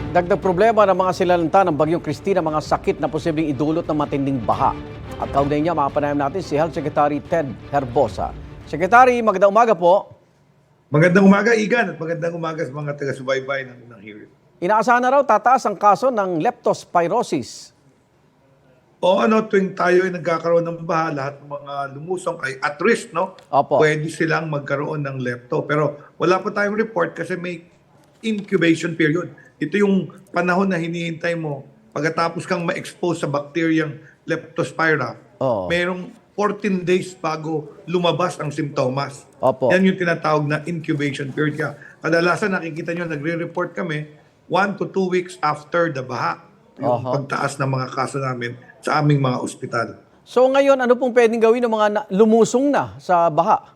Dagdag problema ng mga silalanta ng Bagyong Cristina, mga sakit na posibleng idulot ng matinding baha. At kaugnay niya, makapanayam natin si Health Secretary Ted Herbosa. Secretary, magandang umaga po. Magandang umaga, Igan, at magandang umaga sa mga taga-subaybay ng hearing. Inaasahan na raw tataas ang kaso ng leptospirosis. Tuwing tayo ay nagkakaroon ng baha, lahat ng mga lumusong ay at risk, no? Opo. Pwede silang magkaroon ng lepto. Pero wala pa tayong report kasi may incubation period. Ito yung panahon na hinihintay mo pagkatapos kang ma-expose sa bacteriang leptospira. Oo. Merong 14 days bago lumabas ang simptomas. Opo. Yan yung tinatawag na incubation period. Kaya kadalasan nakikita nyo, nagre-report kami 1 to 2 weeks after the baha. Yung pagtaas ng mga kaso namin sa aming mga ospital. So ngayon, ano pong pwedeng gawin ng mga lumusong na sa baha?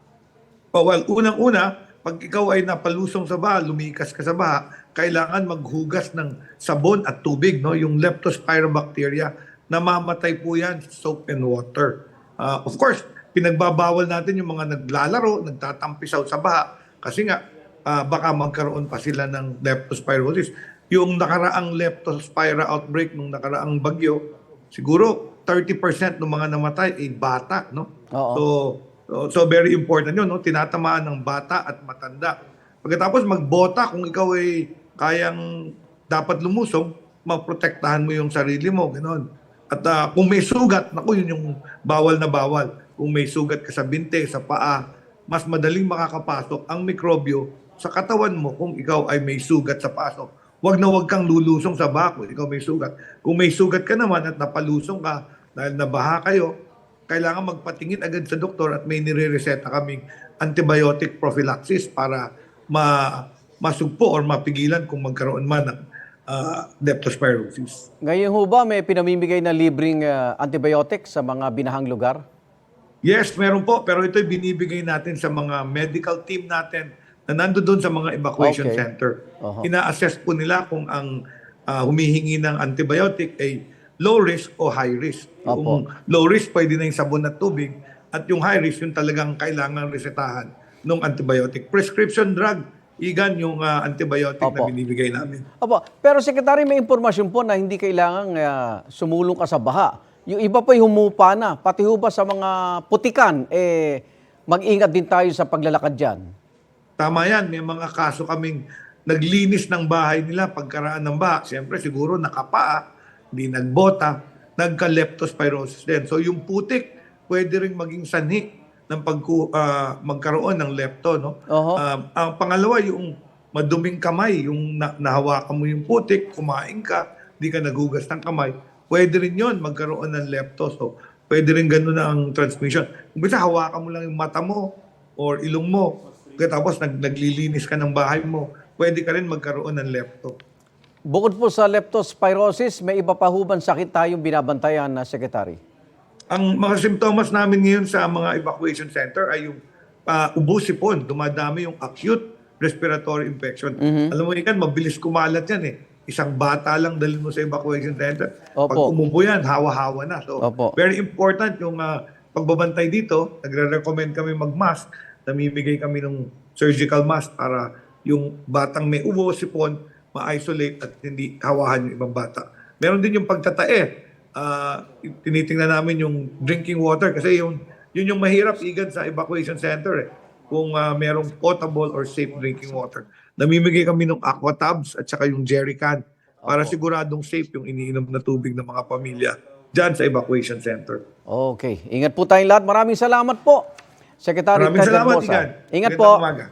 Unang-una, pag ikaw ay napalusong sa baha, lumikas ka sa baha, kailangan maghugas ng sabon at tubig, no? Yung leptospirobacteria, namamatay po yan sa soap and water. Of course, pinagbabawal natin yung mga naglalaro, nagtatampisaw sa baha, kasi nga, baka magkaroon pa sila ng leptospirosis. Yung nakaraang leptospira outbreak nung nakaraang bagyo, siguro 30% ng mga namatay ay bata, no? So very important yun, no? Tinatamaan ng bata at matanda. Pagkatapos magbota, kung ikaw ay kayang dapat lumusong, maprotektahan mo yung sarili mo, gano'n. At kung may sugat, naku, yun yung bawal na bawal. Kung may sugat ka sa binte, sa paa, mas madaling makakapasok ang mikrobyo sa katawan mo kung ikaw ay may sugat sa pasok. Huwag kang lulusong sa baha kung ikaw may sugat. Kung may sugat ka naman at napalusong ka dahil nabaha kayo, kailangan magpatingin agad sa doktor at may nire-reseta kaming antibiotic prophylaxis para masugpo or mapigilan kung magkaroon man ng leptospirosis. Ngayon ho ba may pinamimigay na libreng antibiotic sa mga binahang lugar? Yes, meron po. Pero ito'y binibigay natin sa mga medical team natin na nandoon sa mga evacuation center. Ina-assess po nila kung ang humihingi ng antibiotic ay low risk o high risk. Yung low risk, pwede na yung sabon at tubig. At yung high risk, yung talagang kailangan resetahan ng antibiotic. Prescription drug, Igan, yung antibiotic na binibigay namin. Pero Secretary, may impormasyon po na hindi kailangang sumulong ka sa baha. Yung iba pa humupa na, pati ho ba sa mga putikan, mag-ingat din tayo sa paglalakad dyan. Tama yan, may mga kaso kaming naglinis ng bahay nila pagkaraan ng baha. Siyempre, siguro nakapaa, hindi nagbota, nagka-leptospirosis din. So yung putik, pwede rin maging sanhi ng magkaroon ng lepto. No? Ang pangalawa, yung maduming kamay, yung nahawakan mo yung putik, kumain ka, hindi ka nagugas ng kamay, pwede rin yun magkaroon ng lepto. So pwede rin ganun ang transmission. Kung bisa, hawakan mo lang yung mata mo or ilong mo, tapos naglilinis ka ng bahay mo, pwede ka rin magkaroon ng lepto. Bukod po sa leptospirosis, may iba pa hubang sakit tayong binabantayan na Secretary? Ang mga simptomas namin ngayon sa mga evacuation center ay yung ubo, sipon, dumadami yung acute respiratory infection. Alam mo yan, mabilis kumalat yan eh. Isang bata lang dalhin mo sa evacuation center. Pag umubo yan, hawa-hawa na. So, very important yung pagbabantay dito. Nagre-recommend kami mag-mask. Namimigay kami ng surgical mask para yung batang may ubo, sipon, ma-isolate at hindi hawahan yung ibang bata. Meron din yung pagtatae. Tinitingnan namin yung drinking water kasi yun yung mahirap Igan sa evacuation center eh. Kung merong potable or safe drinking water. Namimigay kami ng aqua tubs at saka yung jerry can para siguradong safe yung iniinom na tubig ng mga pamilya dyan sa evacuation center. Okay. Ingat po tayong lahat. Maraming salamat po, Secretary Ted Herbosa. Maraming salamat, Igan. Ingat Magandang po. umaga.